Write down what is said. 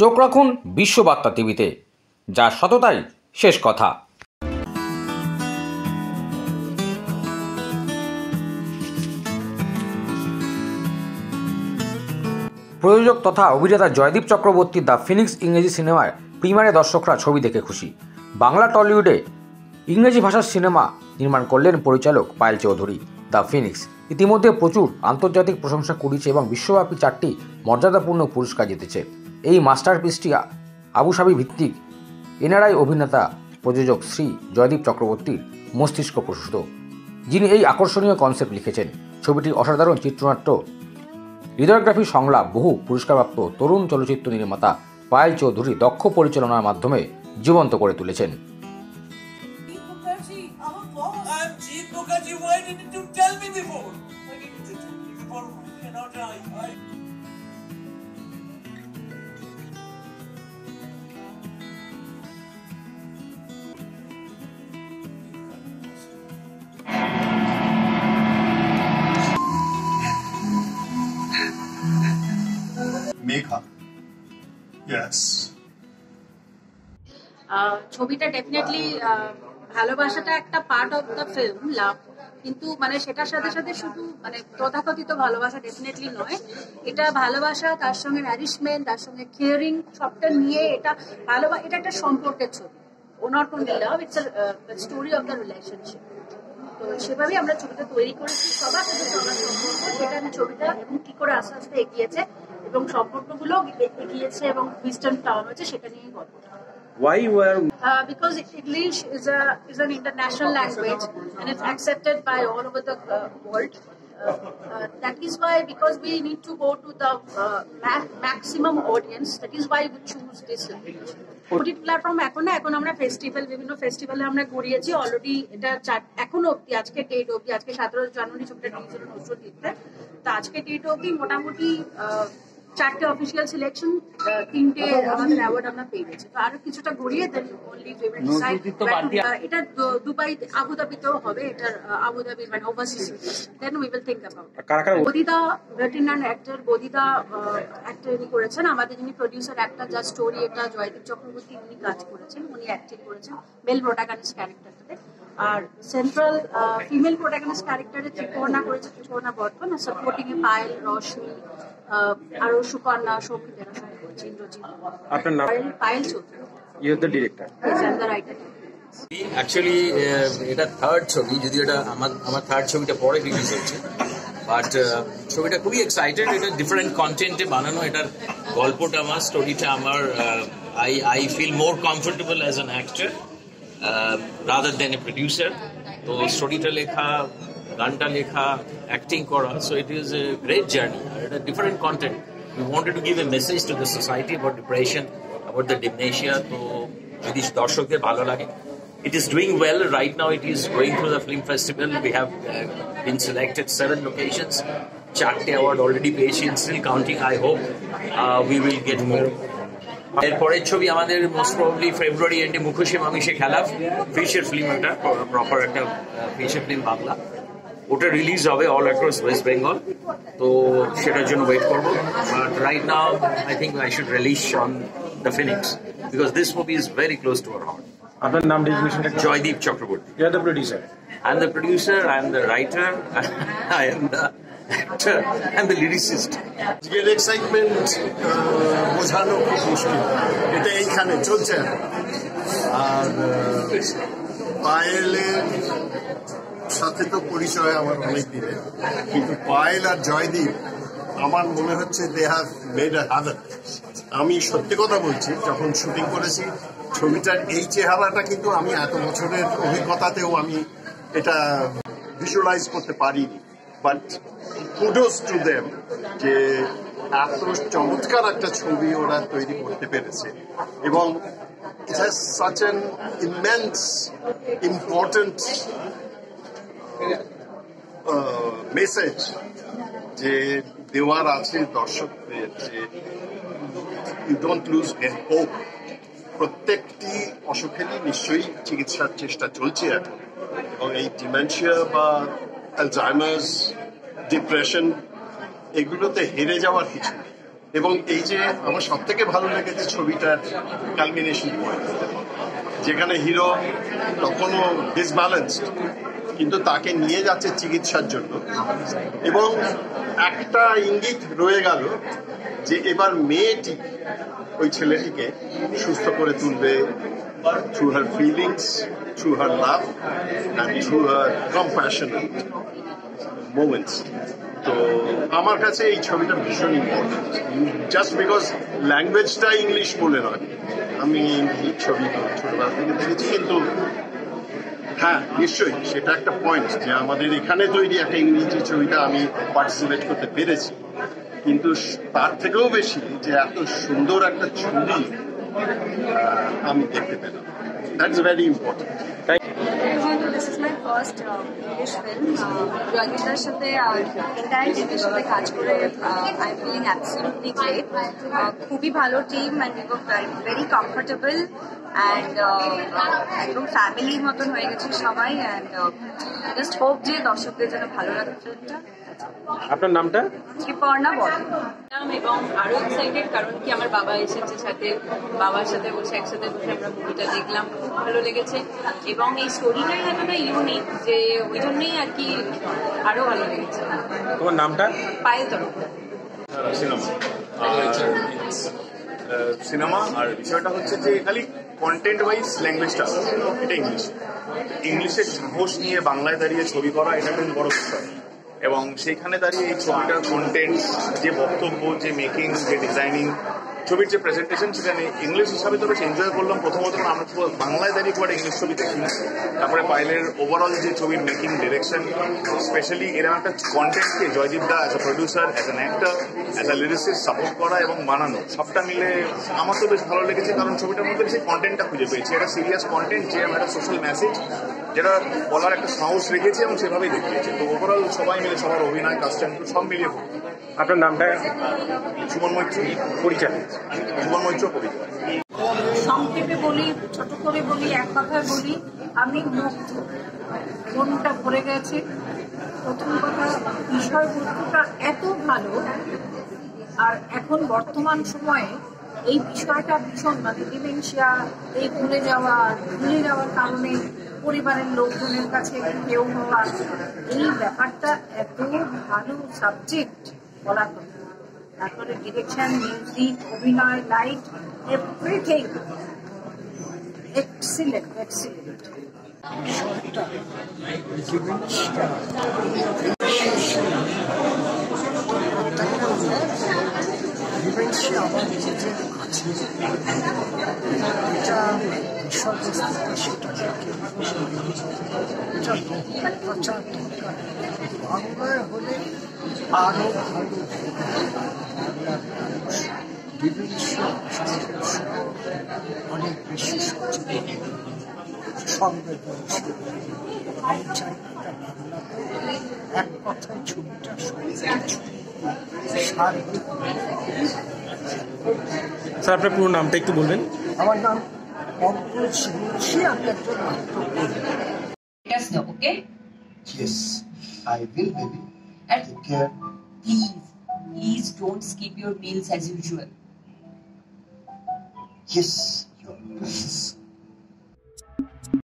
চোখ রাখুন বিশ্ববার্তা টিভিতে, যার সততাই শেষ কথা। প্রযোজক তথা অভিনেতা জয়দীপ চক্রবর্তীর দ্য ফিনিক্স ইংরেজি সিনেমার প্রিমিয়ারে দর্শকরা ছবি দেখে খুশি। বাংলা টলিউডে ইংরেজি ভাষার সিনেমা নির্মাণ করলেন পরিচালক পায়েল চৌধুরী। দ্য ফিনিক্স ইতিমধ্যে প্রচুর আন্তর্জাতিক প্রশংসা কুড়িয়েছে এবং বিশ্বব্যাপী 4টি মর্যাদাপূর্ণ পুরস্কার জিতেছে। এই মাস্টারপিসটি আবুধাবি ভিত্তিক এনআরআই অভিনেতা প্রযোজক শ্রী জয়দীপ চক্রবর্তীর মস্তিষ্ক প্রসূত, যিনি এই আকর্ষণীয় কনসেপ্ট লিখেছেন। ছবিটির অসাধারণ চিত্রনাট্য, হৃদয়গ্রাফি, সংলাপ বহু পুরস্কারপ্রাপ্ত তরুণ চলচ্চিত্র নির্মাতা পায়েল চৌধুরী দক্ষ পরিচালনার মাধ্যমে জীবন্ত করে তুলেছেন। Megha. Yes. ছবিটা ডেফিনেটলি ভালোবাসাটা একটা পার্ট অফ দ্য ফিল্ম, লাভ, কিন্তু মানে সেটার সাথে সাথে শুধু মানে তথাকথিত ভালোবাসা ডেফিনেটলি নয়। এটা ভালোবাসা, তার সঙ্গে ন্যারিশমেন্ট, তার সঙ্গে কেয়ারিং, সবটা নিয়ে এটা এটা একটা সম্পর্কের ছবি। Not only love, it's a story of the relationship. তো সেভাবেই আমরা ছবিটা তৈরি করেছি। সবার সাথে সবার সম্পর্ক, সেটা আমি ছবিটা এবং কি করে আস্তে আস্তে এগিয়েছে এবং সম্পর্কগুলো এগিয়েছে এবং টুইস্ট টার্ন হয়েছে, সেটা নিয়েই গল্পটা। Why were because English is an international language and it's accepted by all over the world. That is why, because we need to go to the maximum audience, that is why we choose this language. OTT platform এখন আমরা বিভিন্ন ফেস্টিভ্যালে আমরা গড়িয়েছি already. এটা এখনো অব্দি, আজকে date অব্দি, আজকে 17 জানুয়ারি ছবিটা রিলিজ হলো নজরুলদীপে। তো আজকে ডেট অব্দি মোটামুটি 4টে অফিসিয়াল সিলেকশন, 3টে আমাদের অ্যাওয়ার্ড আমরা পেয়ে গেছি। তো আরো কিছুটা গড়িয়ে দেন অনলি এটা দুবাই, আবুধাবিতেও হবে। এটার আবুধাবি মানে overseas, then we will think about. বদিদা ভেটেরিনারি অ্যাক্টর, বদিদা অ্যাক্টর ইনি করেছেন। আমাদের যিনি প্রডিউসার একটা যা স্টোরি, এটা জয়দীপ চক্রবর্তী উনি কাজ করেছেন, উনি অ্যাক্টিং করেছেন মেল প্রোটাগনিস্ট ক্যারেক্টারটাতে। আর সেন্ট্রাল ফিমেল প্রোটাগনিস্ট ক্যারেক্টারে ত্রিপর্ণা করেছে, ত্রিপর্ণা বর্ধন। আর সাপোর্টিং এ পায়েল, রশ্মি, আরো সুকন্যা, সৌমিতেরা সবাই করেছে, ইন্দ্রজিৎ। আপনার নাম? Payel Chowdhury. You are the director. Yes, I am the writer. Actually এটা থার্ড ছবি, যদিও এটা আমার থার্ড ছবিটা পরে রিলিজ হচ্ছে, বাট ছবিটা খুবই এক্সাইটেড। এটা ডিফারেন্ট কন্টেন্টে বানানো, এটার গল্পটা আমার, স্টোরিটা আমার। I feel more comfortable as an actor rather than a producer. তো স্টোরিটা লেখা, গানটা লেখা, অ্যাক্টিং করা, so it is a great journey. আর এটা different content. We wanted to give a message to the society about depression, about the dementia. তো যদি দর্শকদের ভালো লাগে, it is doing well right now. It is going through the film festival. We have been selected 7 locations, 4টে award already পেয়েছি, and still counting. I hope we will get more. এরপরের ছবি আমাদের most probably ফেব্রুয়ারি এন্ডে মুখোশে মামিশে খেলা, fisher film, একটা proper একটা fisher film Bangla, ওটা release হবে অল অ্যাক্রস ওয়েস্ট বেঙ্গল। তো সেটার জন্য ওয়েট করবো। But right now I think I should release on the Phoenix because this movie is very close to our heart. আপনার নাম ডেজিগনেশনটা? Joydeep Chakraborty. You are the producer? I am the producer, I am the writer, I am the actor, I am the lyricist. আজকের excitement বোঝানো খুব মুশকিল, এটা এইখানে চলছে। আর পায়েলের সাথে তো পরিচয় আমার অনেক দিনের, কিন্তু পায়েল আর জয়দীপ আমার মনে হচ্ছে they have made a heaven. আমি সত্যি কথা বলছি, যখন শুটিং করেছি ছবিটার এই চেহারাটা কিন্তু আমি এত বছরের অভিজ্ঞতাতেও আমি এটা ভিজুয়ালাইজ করতে পারিনি। বাট কুডোস টু দেম যে এত চমৎকার একটা ছবি ওরা তৈরি করতে পেরেছে, এবং it has such an immense important message যে দেওয়ার আছে দর্শকদের, যে ইউ ডোন্ট লুজ হোপ। প্রত্যেকটি অসুখেরই নিশ্চয়ই চিকিৎসার চেষ্টা চলছে এখন, এবং এই ডিমেনশিয়া বা অ্যালজাইমার্স, ডিপ্রেশন, এগুলোতে হেরে যাওয়ার কিছু নেই। এবং এই যে আমার সব থেকে ভালো লেগেছে ছবিটার কালমিনেশন পয়েন্ট, যেখানে হিরো তখনও ডিসব্যালেন্সড, কিন্তু তাকে নিয়ে যাচ্ছে চিকিৎসার জন্য, এবং একটা ইঙ্গিত রয়ে গেল যে এবার মেয়েটি ওই ছেলেটিকে সুস্থ করে তুলবে through her feelings, through her love and through her compassionate moments. তো আমার কাছে এই ছবিটা ভীষণ ইম্পর্টেন্ট, জাস্ট বিকজ ল্যাঙ্গুয়েজটা ইংলিশ বলে নয়। আমি এই ছবি ছোটবেলা থেকে দেখেছি, কিন্তু হ্যাঁ নিশ্চয়ই সেটা একটা পয়েন্ট যে আমাদের এখানে তৈরি একটা ইংরেজি ছবিটা আমি পার্টিসিপেট করতে পেরেছি, কিন্তু তার থেকেও বেশি যে এত সুন্দর একটা ছবি আমি দেখতে পেলাম, that's very important. This is my first English film. Joydeep's সাথে entire টিমের সাথে কাজ করে I am feeling absolutely great. খুবই ভালো team and we were very comfortable and একদম ফ্যামিলির মতন হয়ে গেছে সবাই, and just hope যে দর্শকদের জন্য ভালো লাগে ফিল্মটা। আপনার নামটা? কৃপর্ণা বর্মন। এবং আরো এক্সাইটেড কারণ কি আমার বাবা এসেছে সাথে, বাবার সাথে বসে একসাথে বসে আমরা মুভিটা দেখলাম, খুব ভালো লেগেছে এবং এই স্টোরিটাই এতটা ইউনিক যে ওই জন্যই আর কি আরো ভালো লেগেছে। তোমার নামটা? পায়েল তরফদার। সিনেমা আর বিষয়টা হচ্ছে যে খালি কন্টেন্ট ওয়াইজ ল্যাঙ্গুয়েজটা এটা ইংলিশের সাহস নিয়ে বাংলায় দাঁড়িয়ে ছবি করা এটা একটা বড় বিষয়, এবং সেইখানে দাঁড়িয়ে এই ছবিটার কন্টেন্ট, যে বক্তব্য, যে মেকিং, যে ডিজাইনিং, ছবির যে প্রেজেন্টেশন, সেটা ইংলিশ হিসাবে তো বেশ এনজয় করলাম। প্রথমত আমরা বাংলায় দাঁড়িয়ে খুব একটা ইংলিশ ছবি দেখি না, তারপরে পায়েলের ওভারঅল যে ছবির মেকিং, ডিরেকশন, স্পেশালি এরকম একটা কন্টেন্টকে জয়দীপ দা as a producer, as an actor, as a lyricist support করা এবং বানানো, সবটা মিলে আমার তো বেশ ভালো লেগেছে। কারণ ছবিটার মধ্যে সেই কন্টেন্টটা খুঁজে পেয়েছি, একটা সিরিয়াস কন্টেন্ট, যে একটা সোশ্যাল মেসেজ যেটা বলার একটা সাহস রেখেছে এবং সেভাবেই দেখিয়েছে। তো ওভারঅল সবাই মিলে, সবার অভিনয়, কাস্টিং সব মিলিয়ে। আপনার নামটা? সুমন মৈত্র পরিচালক। সুমন মৈত্র পরিচালক। সংক্ষেপে বলি, ছোট করে বলি, এক কথায় বলি, আমি মুগ্ধ, মনটা ভরে গেছে। প্রথম কথা, বিষয়বস্তুটা এত ভালো, আর এখন বর্তমান সময়ে এই বিষয়টা ভীষণ, মানে ডিমেনশিয়া, এই ভুলে যাওয়ার কারণে পরিবারের লোকজনের কাছে কেউ হওয়া, এই ব্যাপারটা এত ভালো সাবজেক্ট বলার কথা। তারপরে ডিরেকশন, মিউজিক, অভিনয়, লাইট, এভরিথিং এক্সিলেন্ট। আমার নিজেদের আছে, এটা বিষয়বস্তুটা সেটা থেকে এটা প্রচার দরকার। বাংলায় হলে আরো ভালো, বাংলার মানুষ বিভিন্ন অনেক বেশি সচেতন, সংবেদনশীল। আমি চাই এটা বাংলাতে এক কথায় ছবিটা সবকিছু সার্বিক। স্যার আপনার পুরো নামটা একটু বলবেন? আমার নাম পঙ্কজ মুন্সি, আমি একজন নাট্যকর্মী। Okay? Yes, I will, baby. And Take care. please don't skip your meals as usual. Yes, your presence.